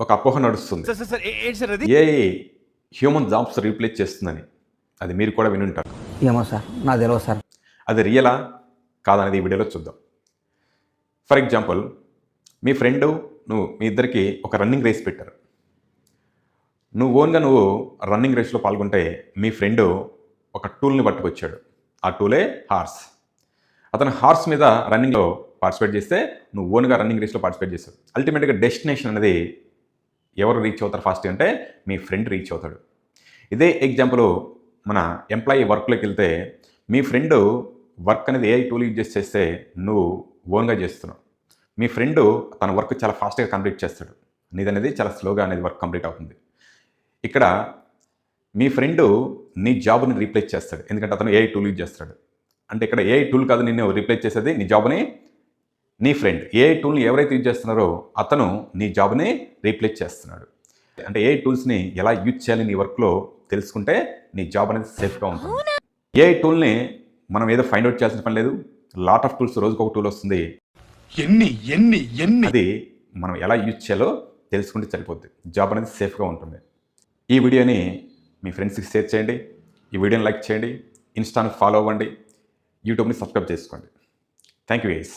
ఒక అపోహ నడుస్తుంది. సార్ సార్ సార్ ఏంటి సార్ అది? ఏఐ హ్యూమన్ జాబ్స్ రీప్లేస్ చేస్తుందని. అది మీరు కూడా వినుంటారు. ఏమో సార్ నాకు తెలియదు సార్. అది రియలా కాదనేది ఈ వీడియోలో చూద్దాం. ఫర్ ఎగ్జాంపుల్, మీ ఫ్రెండు మీ ఇద్దరికి ఒక రన్నింగ్ రేస్ పెట్టారు. నువ్వు రన్నింగ్ రేస్లో పాల్గొంటే మీ ఫ్రెండు ఒక టూల్ని పట్టుకొచ్చాడు. ఆ టూలే హార్స్. అతను హార్స్ మీద రన్నింగ్లో పార్టిసిపేట్ చేస్తే నువ్వు ఓన్గా రన్నింగ్ రేస్లో పార్టిసిపేట్ చేస్తావు. అల్టిమేట్గా డెస్టినేషన్ అనేది ఎవరు రీచ్ అవుతారు ఫస్ట్ అంటే మీ ఫ్రెండ్ రీచ్ అవుతాడు. ఇదే ఎగ్జాంపుల్ మన ఎంప్లాయీ వర్క్లోకి వెళ్తే మీ ఫ్రెండ్ వర్క్ అనేది ఏఐ టూల్ యూజ్ చేస్తే నువ్వు ఓన్గా చేస్తున్నావు. మీ ఫ్రెండ్ తన వర్క్ చాలా ఫాస్ట్గా కంప్లీట్ చేస్తాడు. నీదనేది చాలా స్లోగా అనేది వర్క్ కంప్లీట్ అవుతుంది. ఇక్కడ మీ ఫ్రెండ్ నీ జాబ్ని రీప్లేస్ చేస్తాడు, ఎందుకంటే అతను ఏఐ టూల్ యూజ్ చేస్తాడు. అంటే ఇక్కడ ఏఐ టూల్ కాదు నిన్ను రీప్లేస్ చేసేది, నీ జాబ్ని నీ ఫ్రెండ్. ఏఐ టూల్ని ఎవరైతే యూజ్ చేస్తున్నారో అతను నీ జాబ్ని రీప్లేస్ చేస్తున్నాడు. అంటే ఏఐ టూల్స్ని ఎలా యూజ్ చేయాలి నీ వర్క్లో తెలుసుకుంటే నీ జాబ్ అనేది సేఫ్గా ఉంటుంది. ఏఐ టూల్ని మనం ఏదో ఫైండ్ అవుట్ చేయాల్సిన పని లేదు. లాట్ ఆఫ్ టూల్స్, రోజుకు ఒక టూల్ వస్తుంది. అది మనం ఎలా యూజ్ చేయాలో తెలుసుకుంటే సరిపోద్ది. జాబ్ అనేది సేఫ్గా ఉంటుంది. ఈ వీడియోని మీ ఫ్రెండ్స్కి షేర్ చేయండి. ఈ వీడియోని లైక్ చేయండి. ఇన్స్టాని ఫాలో అవ్వండి. యూట్యూబ్ని సబ్స్క్రైబ్ చేసుకోండి. Thank you guys.